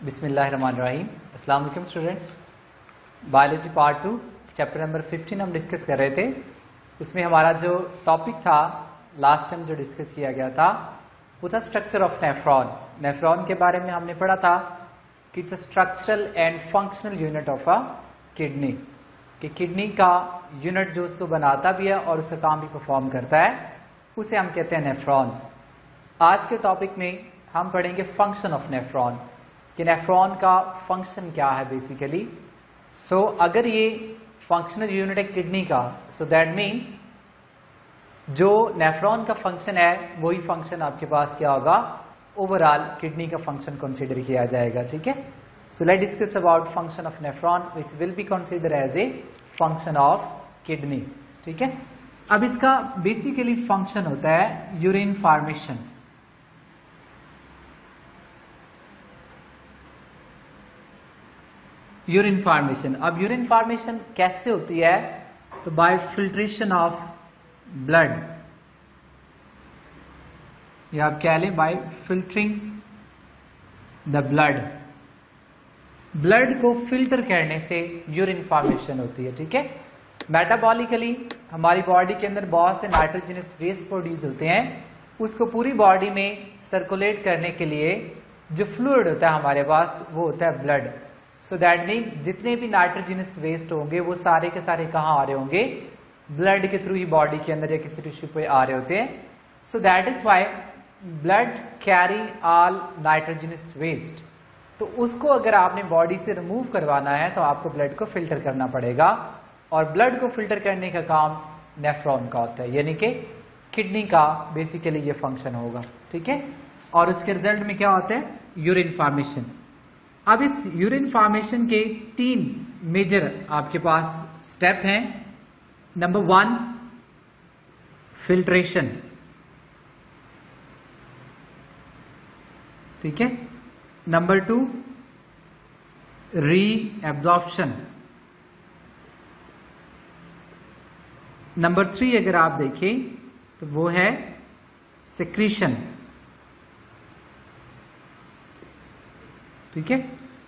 बिस्मिल्लाहिर्रहमानिर्रहीम। अस्सलाम वालेकुम students. Biology part 2 chapter number 15 हम डिस्कस कर रहे थे। उसमें हमारा जो टॉपिक था लास्ट टाइम जो डिस्कस किया गया था वो था स्ट्रक्चर ऑफ नेफ्रॉन। नेफ्रॉन के बारे में हमने पढ़ा था कि it's a structural and functional unit of a kidney, कि किडनी का यूनिट जो उसको बनाता भी है और उसका काम भी परफॉर्म करता है उसे हम कहते हैं नेफ्रॉन। आज के टॉपिक में हम पढ़ेंगे फंक्शन ऑफ नेफ्रॉन, कि नेफ्रॉन का फंक्शन क्या है बेसिकली। सो अगर ये फंक्शनल यूनिट है किडनी का, सो दैट मीन जो नेफ्रॉन का फंक्शन है वही फंक्शन आपके पास क्या होगा, ओवरऑल किडनी का फंक्शन कंसीडर किया जाएगा। ठीक है, so let discuss about function of nephron which will be consider as a function of kidney. ठीक है, अब इसका बेसिकली फंक्शन होता है यूरिन फॉर्मेशन। यूरिन फॉर्मेशन, अब यूरिन फॉर्मेशन कैसे होती है, तो बाय फिल्ट्रेशन ऑफ ब्लड, या आप कह लें bye filtering the blood. Blood को फिल्टर करने से यूरिन फॉर्मेशन होती है। ठीक है, मेटाबॉलिकली हमारी बॉडी के अंदर बहुत से नाइट्रोजनस वेस्ट प्रोड्यूस होते हैं, उसको पूरी बॉडी में सर्कुलेट करने के लिए जो फ्लूइड होता है हमारे पास वो होता है ब्लड। सो दैट मीन जितने भी नाइट्रोजनस वेस्ट होंगे वो सारे के सारे कहाँ आ रहे होंगे, ब्लड के थ्रू ही बॉडी के अंदर या किसी टिश्यू पे आ रहे होते हैं। So that is why blood carry all nitrogenous waste. तो उसको अगर आपने बॉडी से रिमूव करवाना है तो आपको ब्लड को फिल्टर करना पड़ेगा, और ब्लड को फिल्टर करने का काम नेफ्रॉन का होता है, यानी कि किडनी का बेसिकली ये फंक्शन होगा। ठीक है, और उसके रिजल्ट में क्या होता है, यूरिन फॉर्मेशन। अब इस यूरिन फॉर्मेशन के 3 मेजर आपके पास स्टेप हैं। नंबर 1 फिल्ट्रेशन, ठीक है। नंबर 2 री एब्जॉर्प्शन। नंबर 3 अगर आप देखें तो वो है सेक्रीशन। ठीक है,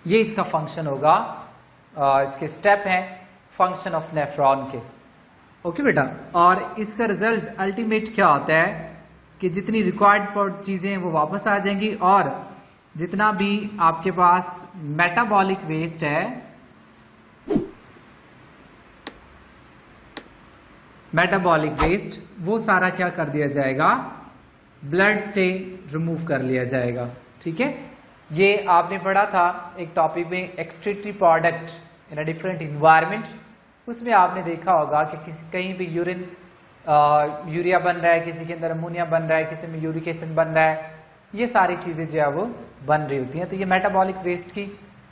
ये इसका फंक्शन होगा, इसके स्टेप हैं फंक्शन ऑफ नेफ्रॉन के। ओके बेटा, और इसका रिजल्ट अल्टीमेट क्या होता है कि जितनी रिक्वायर्ड चीजें वो वापस आ जाएंगी, और जितना भी आपके पास मेटाबॉलिक वेस्ट है, मेटाबॉलिक वेस्ट वो सारा क्या कर दिया जाएगा, ब्लड से रिमूव कर लिया जाएगा। ठीक है, ये आपने पढ़ा था एक टॉपिक में excretory product in a different environment. उसमें आपने देखा होगा कि किसी कहीं भी यूरिया बन रहा है, किसी के अंदर अमोनिया बन रहा है, किसी में यूरिक एसिड बन रहा है, ये सारी चीजें जो है वो बन रही होती हैं। तो ये मेटाबॉलिक वेस्ट की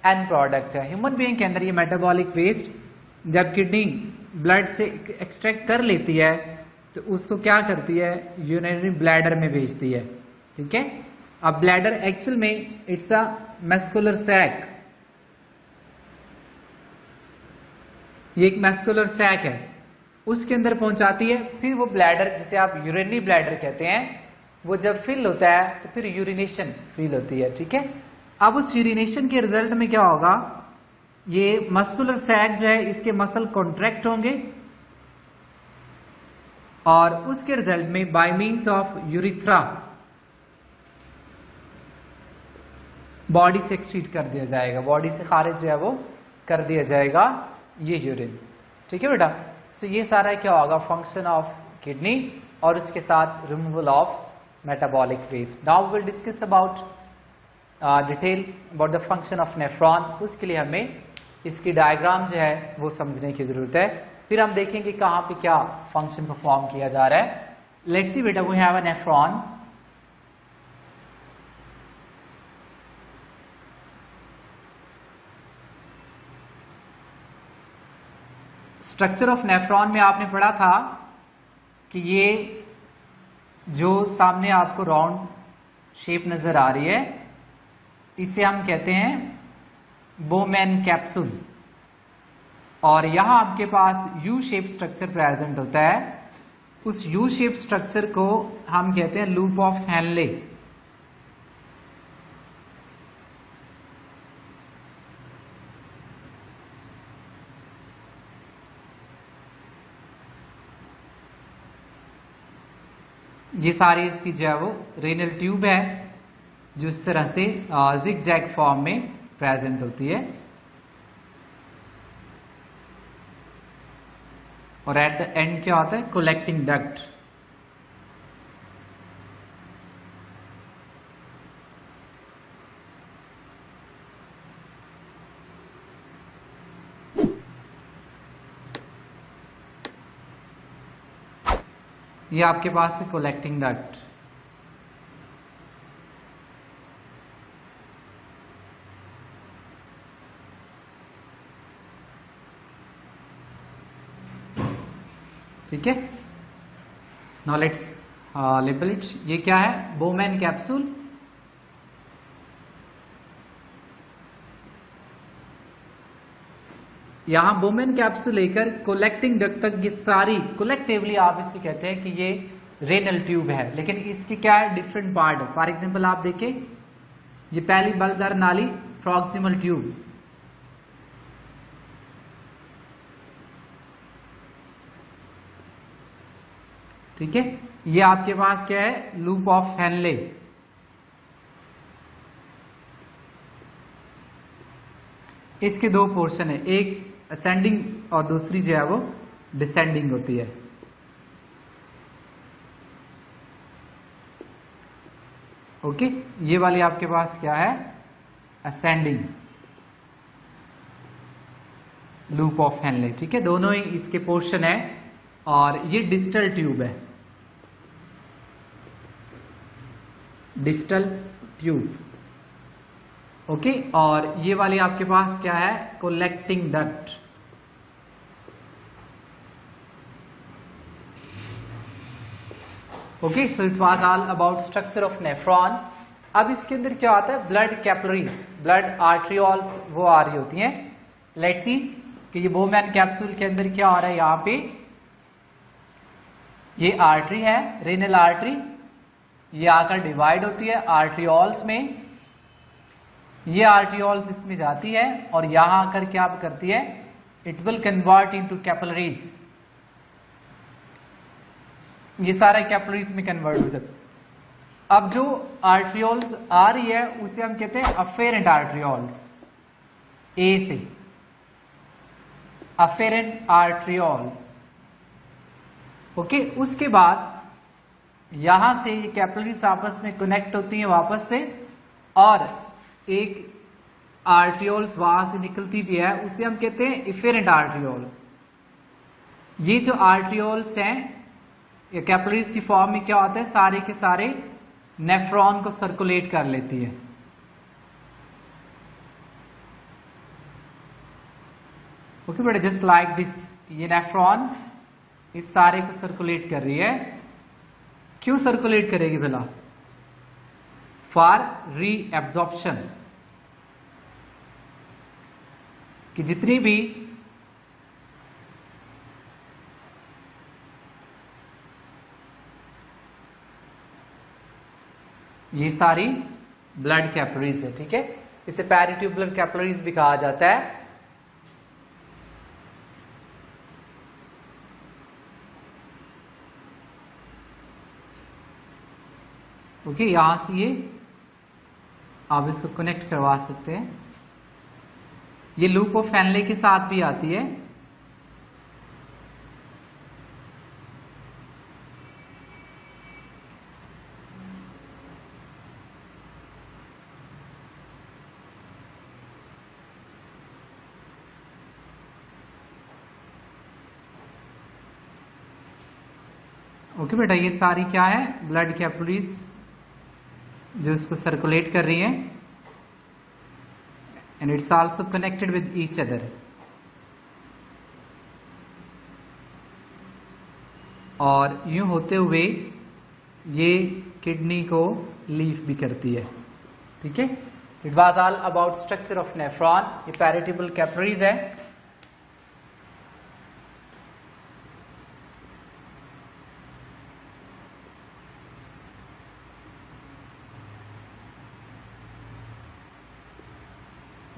एंड प्रोडक्ट है। ह्यूमन बीइंग के अंदर ये मेटाबॉलिक वेस्ट जब किडनी ब्लड से एक्सट्रैक्ट कर लेती है तो उसको क्या करती है, यूरिनरी ब्लैडर में भेजती है। ठीक है, अब ब्लैडर एक्चुअल में इट्स अ मस्कुलर सैक, ये एक मस्कुलर सैक है, उसके अंदर पहुंचाती है। फिर वो ब्लैडर, जिसे आप यूरिनरी ब्लैडर कहते हैं, वो जब फिल होता है तो फिर यूरिनेशन फील होती है। ठीक है, अब उस यूरिनेशन के रिजल्ट में क्या होगा, ये मस्कुलर सैक जो है इसके मसल कॉन्ट्रैक्ट होंगे, और उसके रिजल्ट में bye means of urethra body से एक्सक्रीट कर दिया जाएगा, बॉडी से खारिज जो है वो कर दिया जाएगा ये यूरिन। ठीक है बेटा, सो ये सारा क्या होगा, फंक्शन ऑफ किडनी और उसके साथ removal of metabolic waste. Now we will discuss about detail about the function of nephron. उसके लिए हमें इसकी डायग्राम जो है वो समझने की जरूरत है, फिर हम देखेंगे कहाँ पे क्या फंक्शन परफॉर्म किया जा रहा है। लेट्स सी बेटा, we have a nephron. Structure of nephron में आपने पढ़ा था कि ये जो सामने आपको राउंड शेप नजर आ रही है इसे हम कहते हैं बोमेन कैप्सूल, और यहां आपके पास यू शेप स्ट्रक्चर प्रेजेंट होता है। उस यू शेप स्ट्रक्चर को हम कहते हैं लूप ऑफ हेनले। ये सारी इसकी जो है वो रेनल ट्यूब है जो इस तरह से जिग जैग फॉर्म में प्रेजेंट होती है, और एट द एंड क्या होता है, कलेक्टिंग डक्ट। ये आपके पास है कलेक्टिंग डक्ट। ठीक है, नाउ लेट्स लेबल इट। ये क्या है, बोमैन कैप्सूल। यहां बोमेन कैप्सूल लेकर कलेक्टिंग डक्ट तक ये सारी कलेक्टिवली आप इसे कहते हैं कि ये रेनल ट्यूब है, लेकिन इसके क्या है, डिफरेंट पार्ट है। फॉर एग्जांपल आप देखें, ये पहली बलदार नाली प्रॉक्सिमल ट्यूब, ठीक है। ये आपके पास क्या है, लूप ऑफ हेनले। इसके दो पोर्शन है, एक असेंडिंग और दूसरी जो है वो डिसेंडिंग होती है। ओके, ये वाली आपके पास क्या है, असेंडिंग लूप ऑफ हेनले, ठीक है। दोनों ही इसके पोर्शन है, और ये डिस्टल ट्यूब है, डिस्टल ट्यूब। ओके, और ये वाली आपके पास क्या है, collecting duct. Okay, so it was all about structure of nephron. अब इसके अंदर क्या आता है, ब्लड कैपिलरीज, ब्लड आर्ट्रियोल्स वो आ रही होती हैं। लेट्स सी कि ये बोमैन कैप्सूल के अंदर क्या हो रहा है। यहां पे ये आर्टरी है, रेनल आर्टरी, ये आकर डिवाइड होती है आर्ट्रियोल्स में। ये आर्ट्रियोल्स इसमें जाती है और यहां आकर क्या करती है, it will convert into capillaries. ये सारे कैपिलरीज में कन्वर्ट हो जाते। अब जो आर्ट्रियोल्स आ रही है उसे हम कहते हैं अफेरेंट आर्ट्रियोल्स, ए से अफेरेंट आर्ट्रियोल्स। ओके, उसके बाद यहां से ये कैपिलरीज आपस में कनेक्ट होती हैं वापस से, और एक आर्ट्रियोल्स वहां से निकलती भी है, उसे हम कहते हैं इफेरेंट आर्ट्रियोल। ये जो आर्ट्रियोल्स हैं ये कैपिलरीज की फॉर्म में क्या होता है, सारे के सारे नेफ्रॉन को सर्कुलेट कर लेती है। ओके बेटा, जस्ट लाइक दिस, ये नेफ्रॉन इस सारे को सर्कुलेट कर रही है। क्यों सर्कुलेट करेगी भला, फॉर रीएब्जॉर्प्शन, कि जितनी भी ये सारी ब्लड कैपिलरीज है, ठीक है। इसे पेरिट्यूबुलर कैपिलरीज भी कहा जाता है। ओके, यहां से ये आप इसको कनेक्ट करवा सकते हैं। ये लूप ऑफ हेनले के साथ भी आती है। ओके बेटा, ये सारी क्या है, ब्लड कैपिलरीज जो इसको सर्कुलेट कर रही है, and it's also connected with each other. और यूं होते हुए ये किडनी को लीफ भी करती है, ठीक है। It was all about structure of nephron. ये पेरिट्यूबुलर कैपिलरीज है।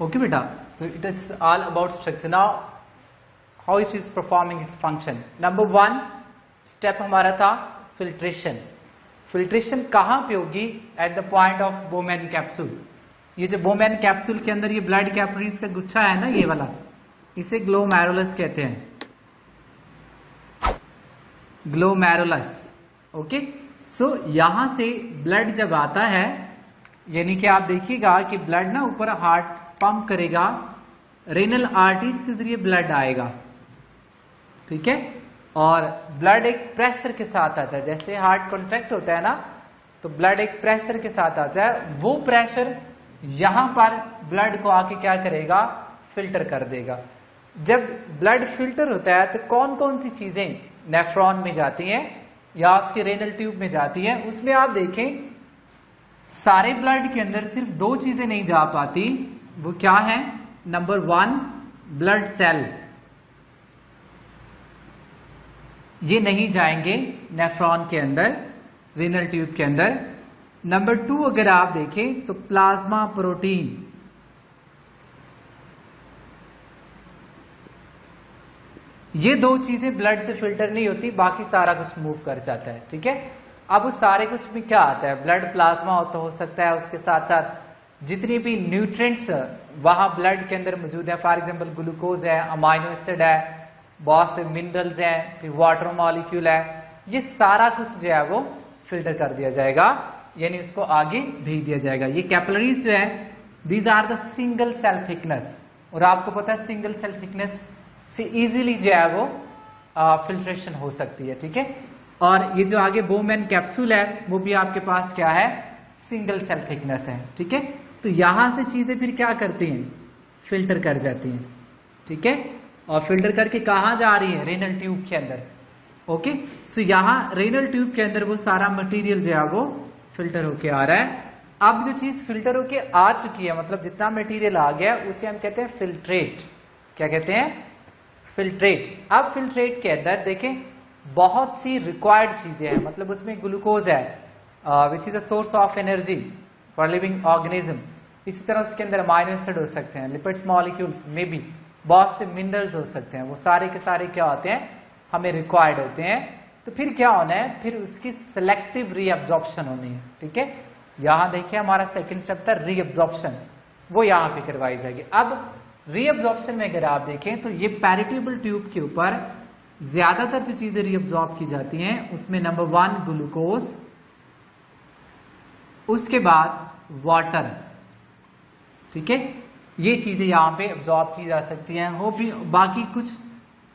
Okay beta, so it is all about structure. Now how it is performing its function. Number 1 step हमारा था filtration. फिल्ट्रेशन कहाँ पे होगी? At the point of Bowman capsule. ये जो Bowman capsule के अंदर ये ब्लड कैपिलरीज का गुच्छा है ना, ये वाला, इसे ग्लोमेरुलस कहते हैं, ग्लोमेरुलस। ओके, सो यहां से ब्लड जब आता है, यानी कि आप देखिएगा कि ब्लड ना ऊपर हार्ट पंप करेगा, रेनल आर्टरीज के जरिए ब्लड आएगा, ठीक है, और ब्लड एक प्रेशर के साथ आता है। जैसे हार्ट कॉन्ट्रैक्ट होता है ना, तो ब्लड एक प्रेशर के साथ आता है, वो प्रेशर यहां पर ब्लड को आके क्या करेगा? फिल्टर कर देगा। जब ब्लड फिल्टर होता है तो कौन कौन सी चीजें नेफ्रॉन में जाती हैं या उसके रेनल ट्यूब में जाती हैं? उसमें आप देखें सारे ब्लड के अंदर सिर्फ दो चीजें नहीं जा पाती। वो क्या है? नंबर 1 ब्लड सेल, ये नहीं जाएंगे नेफ्रॉन के अंदर, रेनल ट्यूब के अंदर। नंबर 2 अगर आप देखें तो प्लाज्मा प्रोटीन, ये दो चीजें ब्लड से फिल्टर नहीं होती, बाकी सारा कुछ मूव कर जाता है, ठीक है। अब उस सारे कुछ में क्या आता है? ब्लड प्लाज्मा हो सकता है, उसके साथ साथ जितनी भी न्यूट्रिएंट्स वहां ब्लड के अंदर मौजूद है, फॉर एग्जांपल ग्लूकोज है, अमाइनो एसिड है, बहुत से मिनरल्स हैं, फिर वाटर मॉलिक्यूल है, ये सारा कुछ जो है वो फिल्टर कर दिया जाएगा, यानी उसको आगे भेज दिया जाएगा। ये कैपिलरीज जो है, these are the single cell thickness, और आपको पता है सिंगल सेल थिकनेस से इजीली जो है वो फिल्ट्रेशन हो सकती है, ठीक है। और ये जो आगे बोमेन कैप्सूल है वो भी आपके पास क्या है? सिंगल सेल थिकनेस है, ठीक है। तो यहां से चीजें फिर क्या करती हैं? फिल्टर कर जाती हैं, ठीक है, और फिल्टर करके कहां जा रही है? रेनल ट्यूब के अंदर। ओके, सो यहां रेनल ट्यूब के अंदर वो सारा मटेरियल जो है वो फिल्टर होके आ रहा है। अब जो चीज फिल्टर होके आ चुकी है, मतलब जितना मटेरियल आ गया, उसे हम कहते हैं फिल्ट्रेट। क्या कहते हैं? फिल्ट्रेट। अब फिल्ट्रेट के अंदर देखें बहुत सी रिक्वायर्ड चीजें हैं, मतलब उसमें ग्लूकोज है which is a source of energy for living organism. इसी तरह उसके अंदर अमाइनो एसिड हो सकते हैं, लिपिड्स मॉलिक्यूल्स में भी बहुत से मिनरल्स हो सकते हैं, वो सारे के सारे क्या होते हैं? हमें रिक्वायर्ड होते हैं। तो फिर क्या होना है? फिर उसकी सिलेक्टिव रीअब्जॉर्प्शन होनी है, ठीक है। यहां देखिए हमारा सेकंड स्टेप था रीअब्जॉर्प्शन, वो यहां पे करवाई जाएगी। अब रीअब्जॉर्प्शन में अगर आप देखें तो ये पैरिट्यूबल ट्यूब के ऊपर ज्यादातर जो चीजें रीअब्जॉर्ब की जाती हैं उसमें नंबर 1 ग्लूकोज, उसके बाद वाटर, ठीक है, ये चीजें यहां पे अब्जॉर्ब की जा सकती हैं। वो भी बाकी कुछ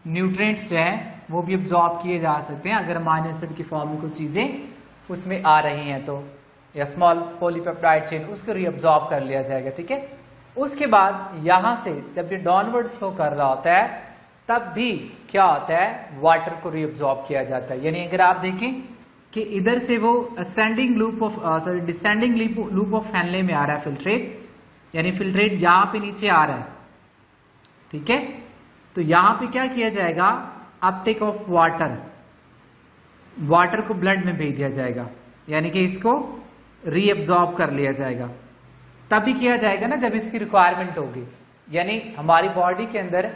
न्यूट्रिएंट्स जो हैं वो भी अब्जॉर्ब किए जा सकते हैं अगर अमाइनो एसिड की फॉर्म में कुछ चीजें उसमें आ रही हैं तो, या स्मॉल पॉलीपेप्टाइड चेन, उसको रीअब्जॉर्ब कर लिया जाएगा, ठीक है। उसके बाद यहां से जब ये डाउनवर्ड फ्लो कर रहा होता है तब भी क्या होता है? वाटर को रीअब्जॉर्ब किया जाता है। यानी अगर आप देखें कि इधर से वो ascending loop of descending loop of Henle में आ रहा है फिल्ट्रेट, यानी फिल्ट्रेट यहां पे नीचे आ रहा है, ठीक है। तो यहां पे क्या किया जाएगा? अपटेक ऑफ वाटर, वाटर को ब्लड में भेज दिया जाएगा, यानी कि इसको रीअब्जॉर्ब कर लिया जाएगा। तभी किया जाएगा ना जब इसकी रिक्वायरमेंट होगी, यानी हमारी बॉडी के अंदर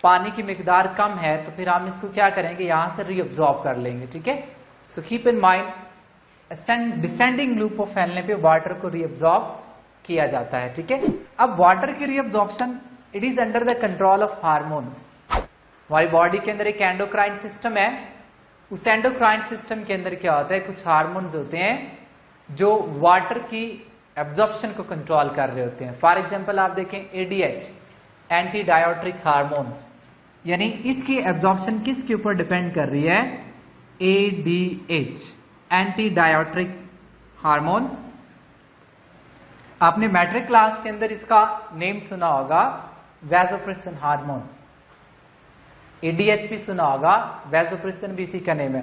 पानी की मिकदार कम है तो फिर हम इसको क्या करेंगे? यहां से रीअब्जॉर्ब कर लेंगे, ठीक है। So keep in mind descending loop of फैलने पे वाटर को रीअब्जॉर्ब किया जाता है, ठीक है। अब वाटर की reabsorption it is under the control of hormones. हमारी बॉडी के अंदर एक एंडोक्राइन सिस्टम है, उस एंडोक्राइन सिस्टम के अंदर क्या होता है? कुछ हार्मोन्स होते हैं जो वाटर की एब्जॉर्प्शन को कंट्रोल कर रहे होते हैं। फॉर एग्जांपल आप देखें एडीएच, एंटी डायोट्रिक हार्मोन्स, यानी इसकी एब्जॉर्प्शन किसके ऊपर डिपेंड कर रही है? ADH, anti diuretic hormone. आपने मैट्रिक क्लास के अंदर इसका नेम सुना होगा, वैसोप्रेसिन हार्मोन। एडीएच भी सुना होगा, वैसोप्रेसिन भी इसी का नेम है।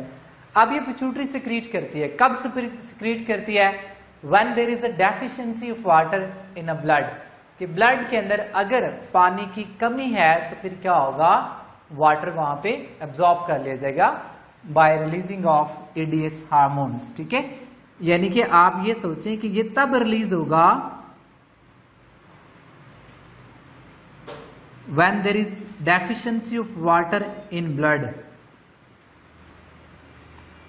अब ये पिट्यूटरी सिक्रीट करती है, कब सिक्रीट करती है? When there is a deficiency of water in a blood, कि ब्लड के अंदर अगर पानी की कमी है तो फिर क्या होगा? वाटर वहां पे एब्जॉर्ब कर लिया जाएगा bye releasing of ADH hormones, ठीक है। यानी कि आप ये सोचें कि ये तब रिलीज होगा when there is deficiency of water in blood.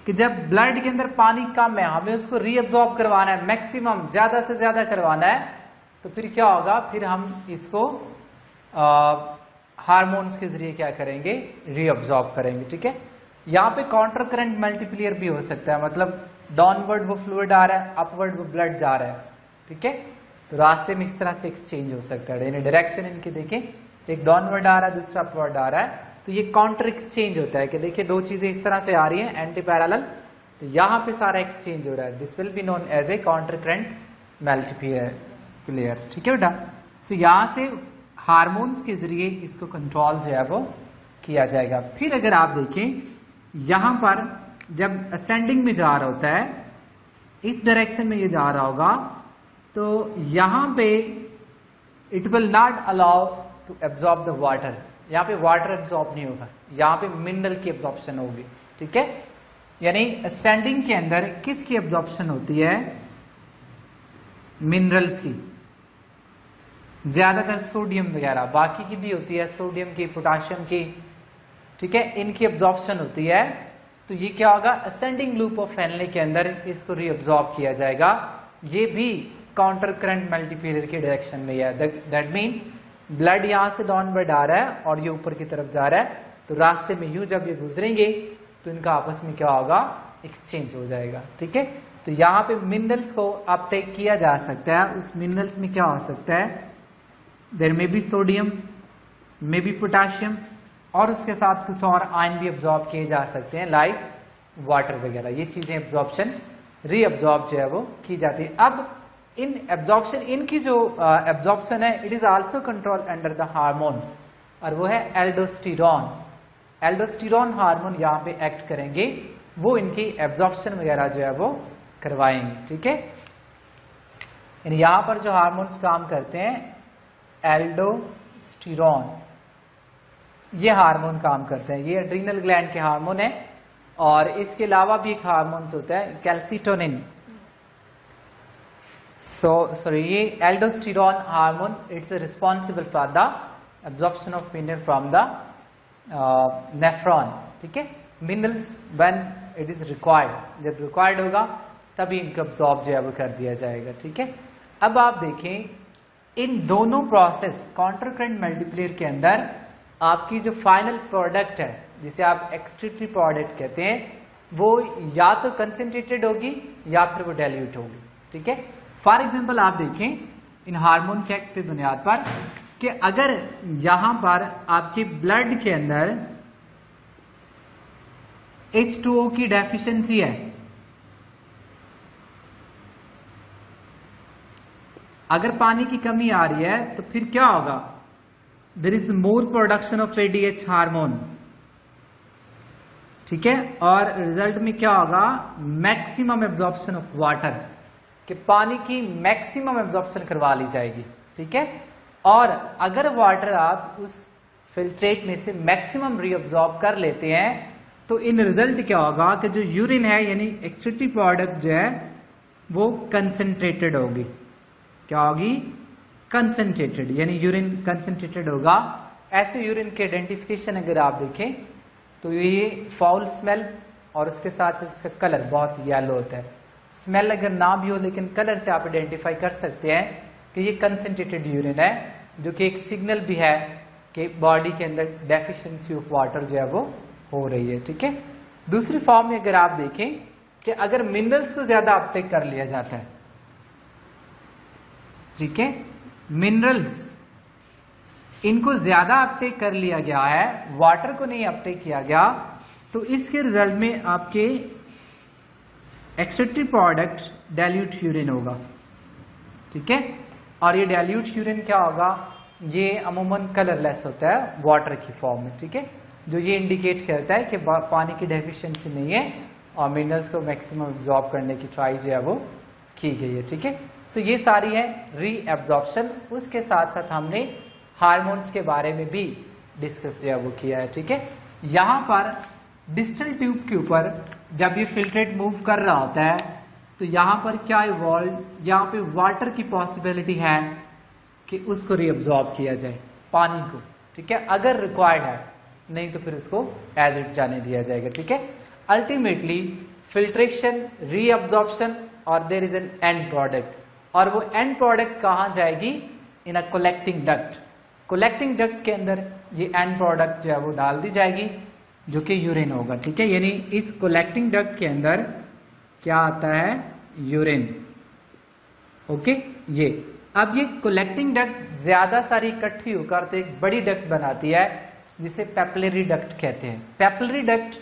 कि जब ब्लड के अंदर पानी कम है, हमें उसको रीअब्सॉर्ब करवाना है, मैक्सिमम ज्यादा से ज्यादा करवाना है, तो फिर क्या होगा, फिर हम इसको हार्मोन्स के जरिए क्या करेंगे, रीअब्सॉर्ब करेंगे। ठीक है, यहाँ पे काउंटर करंट मल्टीप्लियर भी हो सकता है, मतलब डाउनवर्ड वो फ्लूइड आ रहा है, अपवर्ड वो ब्लड जा रहा है। ठीक है, तो रास्ते में इस तरह से एक्सचेंज हो सकता है, यानी डायरेक्शन इनकी देखें, एक डाउनवर्ड आ रहा है, दूसरा अपवर्ड आ रहा है, तो ये काउंटर एक्सचेंज होता है कि देखिए दो चीजें इस तरह से आ रही हैं एंटी पैरेलल, तो यहाँ पे सारा एक्सचेंज हो रहा है। This will be known as a counter current multiplier. ठीक है बेटा, सो यहाँ से हार्मोन्स के जरिए इसको कंट्रोल जो है वो किया जाएगा। फिर अगर आप देखें यहाँ पर जब असेंडिंग में जा रहा होता है, इस डायरेक्शन में ये जा रहा होगा, तो यहाँ पे it will not allow to absorb the water, यहाँ पे वाटर एब्जॉर्ब नहीं होगा, यहाँ पे मिनरल की एब्जॉर्प्शन होगी। ठीक है, यानी असेंडिंग के अंदर किसकी एब्जॉर्प्शन होती है, मिनरल्स की, ज्यादातर सोडियम वगैरह, बाकी की भी होती है, सोडियम की, पोटाशियम की। ठीक है, इनकी एब्जॉर्प्शन होती है। तो ये क्या होगा, असेंडिंग लूप ऑफ हेनले के अंदर इसको रीअब्सॉर्ब किया जाएगा। ये भी काउंटर करंट मल्टीप्लियर के डायरेक्शन में है। दैट मीन ब्लड यहां से डाउनवर्ड आ रहा है और ये ऊपर की तरफ जा रहा है, तो रास्ते में यूं जब ये गुजरेंगे तो इनका आपस में क्या होगा, एक्सचेंज हो जाएगा। ठीक है, तो यहाँ पे मिनरल्स को अपटेक किया जा सकता है। उस मिनरल्स में क्या हो सकता है, देयर में बी सोडियम, में बी पोटाशियम, और उसके साथ कुछ और आयन भी एब्जॉर्ब किए जा सकते हैं, लाइक वाटर वगैरह। ये चीजें एब्जॉर्प्शन, रीअब्जॉर्ब जो है वो की जाती है। अब इन एब्जॉर्प्शन, इनकी जो एब्जॉर्प्शन है, it is also control under the hormones, और वो है एल्डोस्टेरॉन। एल्डोस्टेरॉन हार्मोन यहाँ पे एक्ट करेंगे, वो इनकी एब्जॉर्प्शन वगैरह जो है वो करवाएंगे। ठीक है, यहाँ पर जो हार्मोन्स काम करते हैं, एल्डोस्टेरॉन, ये हार्मोन काम करते हैं, ये एड्रीनल ग्लैंड के हार्मोन है। और इसके अलावा भी एक हार्मोन होता है कैल्सिटोनिन, सॉरी ये aldosterone hormone, it's responsible for the absorption of mineral from the nephron. ठीक है, minerals when it is required, जब रिक्वायर्ड होगा तभी इनको एब्जॉर्ब जो है वो कर दिया जाएगा। ठीक है, अब आप देखें इन दोनों प्रोसेस, काउंटर करंट मल्टीप्लियर के अंदर आपकी जो फाइनल प्रोडक्ट है, जिसे आप एक्सक्रीटरी प्रोडक्ट कहते हैं, वो या तो कंसेंट्रेटेड होगी या फिर वो डाइल्यूट होगी। ठीक है, फॉर एग्जांपल आप देखें इन हार्मोन के एक्ट की बुनियाद पर कि अगर यहां पर आपके ब्लड के अंदर H2O की डेफिशिएंसी है, अगर पानी की कमी आ रही है, तो फिर क्या होगा, there is more production of ADH hormone. ठीक है, और रिजल्ट में क्या होगा, मैक्सिमम एब्जॉर्प्शन ऑफ वाटर, कि पानी की मैक्सिमम एब्जॉर्प्शन करवा ली जाएगी। ठीक है, और अगर वाटर आप उस फिल्ट्रेट में से मैक्सिमम रीअब्सॉर्ब कर लेते हैं, तो इन रिजल्ट क्या होगा कि जो यूरिन है, यानी एक्सक्रीटरी प्रोडक्ट जो है वो कंसंट्रेटेड होगी। क्या होगी, कंसंट्रेटेड, यानी यूरिन कंसंट्रेटेड होगा। ऐसे यूरिन के आइडेंटिफिकेशन अगर आप देखें तो ये फाउल स्मेल, और उसके साथ इसका कलर बहुत येलो होता है। स्मेल अगर ना भी हो, लेकिन कलर से आप आइडेंटिफाई कर सकते हैं कि ये कंसंट्रेटेड यूरिन है, जो कि एक सिग्नल भी है कि बॉडी के अंदर डेफिशिएंसी ऑफ वाटर जो है वो हो रही है। ठीक है, दूसरी फॉर्म में अगर आप देखें कि अगर मिनरल्स को ज्यादा अपटेक कर लिया जाता है, ठीक है, मिनरल्स इनको ज्यादा अपटेक कर लिया गया है, वाटर को नहीं अपटेक किया गया, तो इसके रिजल्ट में आपके एक्सक्रीटरी प्रोडक्ट डाइल्यूट यूरिन होगा। ठीक है, और ये डाइल्यूट यूरिन क्या होगा, ये अमूमन कलरलेस होता है वाटर की फॉर्म में। ठीक है, जो ये इंडिकेट करता है कि पानी की डेफिशिएंसी नहीं है और मिनरल्स को मैक्सिमम एब्जॉर्ब करने की ट्राई जो है वो की गई है। ठीक है, सो ये सारी है रीएब्जॉर्प्शन। उसके साथ साथ हमने हार्मोन्स के बारे में भी डिस्कस जो है वो किया है। ठीक है, यहाँ पर डिस्टल ट्यूब के ऊपर जब ये फिल्ट्रेट मूव कर रहा होता है, तो यहाँ पर क्या इवॉल्व, यहाँ पे वाटर की पॉसिबिलिटी है कि उसको रीअब्जॉर्ब किया जाए, पानी को। ठीक है, अगर रिक्वायर्ड है, नहीं तो फिर उसको एज इट जाने दिया जाएगा। ठीक है, अल्टीमेटली फिल्ट्रेशन, रीअब्जॉर्प्शन और there is an end product, और वो एंड प्रोडक्ट कहाँ जाएगी? In a collecting duct. Collecting duct के अंदर ये एंड प्रोडक्ट जो है वो डाल दी जाएगी जो कि यूरिन होगा, ठीक है। यानी इस कलेक्टिंग डक्ट के अंदर क्या आता है? यूरिन। ओके, ये अब ये कलेक्टिंग डक्ट ज्यादा सारी इकट्ठी होकर तो एक बड़ी डक्ट बनाती है जिसे पेपिलरी डक्ट कहते हैं। पेपिलरी डक्ट,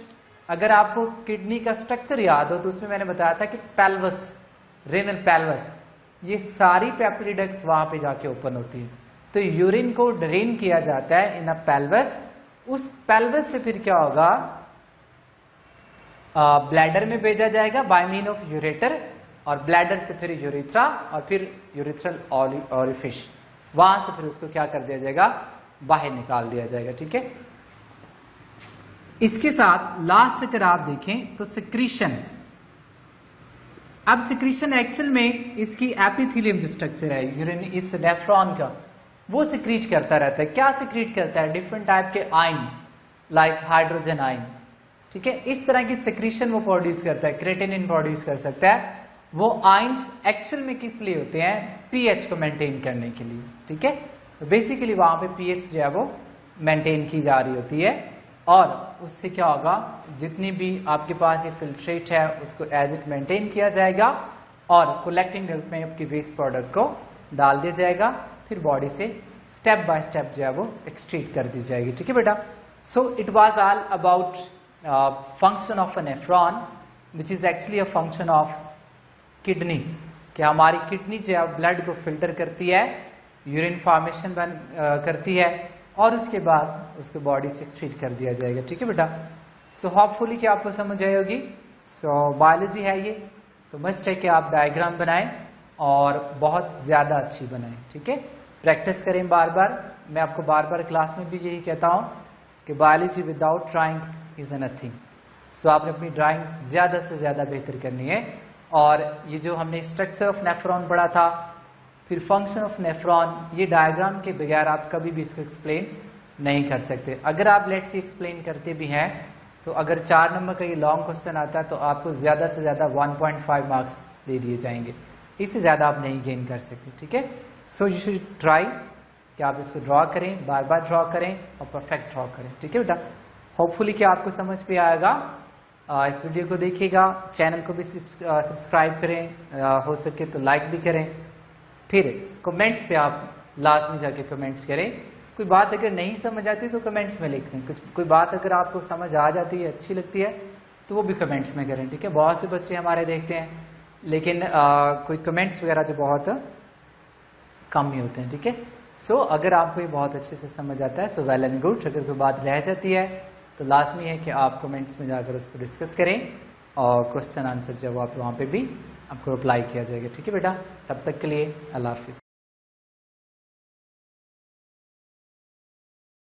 अगर आपको किडनी का स्ट्रक्चर याद हो तो उसमें मैंने बताया था कि पेल्वस, रेनल पेल्वस, ये सारी पेपिलरी डक्ट्स वहां पे जाके ओपन होती है। तो यूरिन को ड्रेन किया जाता है इन अ पेल्वस। उस पेल्वस से फिर क्या होगा? ब्लैडर में भेजा जाएगा बाय मीन ऑफ यूरेटर, और ब्लैडर से फिर यूरिथ्रा, और फिर यूरिथ्रल ओरिफिस, वहां से फिर उसको क्या कर दिया जाएगा? बाहर निकाल दिया जाएगा, ठीक है। इसके साथ लास्ट अगर आप देखें तो सिक्रीशन। अब सिक्रीशन एक्चुअल में इसकी एपिथेलियम जो स्ट्रक्चर है यूरिन, इस नेफ्रॉन का, वो सिक्रीट करता रहता है। क्या सिक्रीट करता है? डिफरेंट टाइप के आयंस लाइक हाइड्रोजन आयन, ठीक है। इस तरह की सिक्रीशन वो प्रोड्यूस करता है, क्रेटिनिन प्रोड्यूस कर सकता है। वो आयंस एक्चुअल में किस लिए होते हैं? पीएच को मेंटेन करने के लिए, ठीक है। तो बेसिकली वहां पे पीएच जो है वो मेंटेन की जा रही होती है, और उससे क्या होगा? जितनी भी आपके पास ये फिल्ट्रेट है उसको एज इट मेंटेन किया जाएगा, और कलेक्टिंग डक्ट में आपकी वेस्ट प्रोडक्ट को डाल दिया जाएगा, फिर बॉडी से स्टेप बाय स्टेप जो है वो एक्सट्रीट कर दी जाएगी, ठीक है बेटा। So it was all about function of a nephron which is actually a function of kidney, कि हमारी किडनी जो है ब्लड को फिल्टर करती है, यूरिन फॉर्मेशन करती है, और उसके बाद उसको बॉडी से एक्सट्रीट कर दिया जाएगा, ठीक है बेटा। सो होपफुली कि आपको समझ आई होगी। सो बायोलॉजी है ये, तो मस्ट है कि आप डायग्राम बनाएं और बहुत ज्यादा अच्छी बनाएं, ठीक है। प्रैक्टिस करें बार बार। मैं आपको बार बार क्लास में भी यही कहता हूं कि biology without drawing is nothing. So आपने अपनी ड्राइंग ज्यादा से ज्यादा बेहतर करनी है। और ये जो हमने स्ट्रक्चर ऑफ नेफ्रॉन पढ़ा था, फिर फंक्शन ऑफ नेफ्रॉन, ये डायग्राम के बगैर आप कभी भी इसको एक्सप्लेन नहीं कर सकते। अगर आप लेट्स सी एक्सप्लेन करते भी हैं तो अगर 4 नंबर का ये लॉन्ग क्वेश्चन आता है तो आपको ज्यादा से ज्यादा 1.5 मार्क्स दे दिए जाएंगे, इससे ज्यादा आप नहीं गेन कर सकते, ठीक है। सो यू शुड ट्राई कि आप इसको ड्रॉ करें, बार बार ड्रॉ करें और परफेक्ट ड्रॉ करें, ठीक है बेटा। होपफुली कि आपको समझ पे आएगा। इस वीडियो को देखिएगा, चैनल को भी सब्सक्राइब करें, हो सके तो लाइक भी करें। फिर कमेंट्स पे आप लाजमी जाके कमेंट्स करें। कोई बात अगर नहीं समझ आती तो कमेंट्स में लिख दें, कोई बात अगर आपको समझ आ जाती है, अच्छी लगती है, तो वो भी कमेंट्स में करें, ठीक है। बहुत से बच्चे हमारे देखते हैं लेकिन कोई कमेंट्स वगैरह जो बहुत कम ही होते हैं, ठीक है। सो अगर आपको ये बहुत अच्छे से समझ आता है सो वेल एंड गुड। अगर कोई बात रह जाती है तो लाजमी है कि आप कमेंट्स में जाकर उसको डिस्कस करें, और क्वेश्चन आंसर जब आप वहाँ पे भी आपको रिप्लाई किया जाएगा, ठीक है बेटा। तब तक के लिए अल्लाह हाफिज़।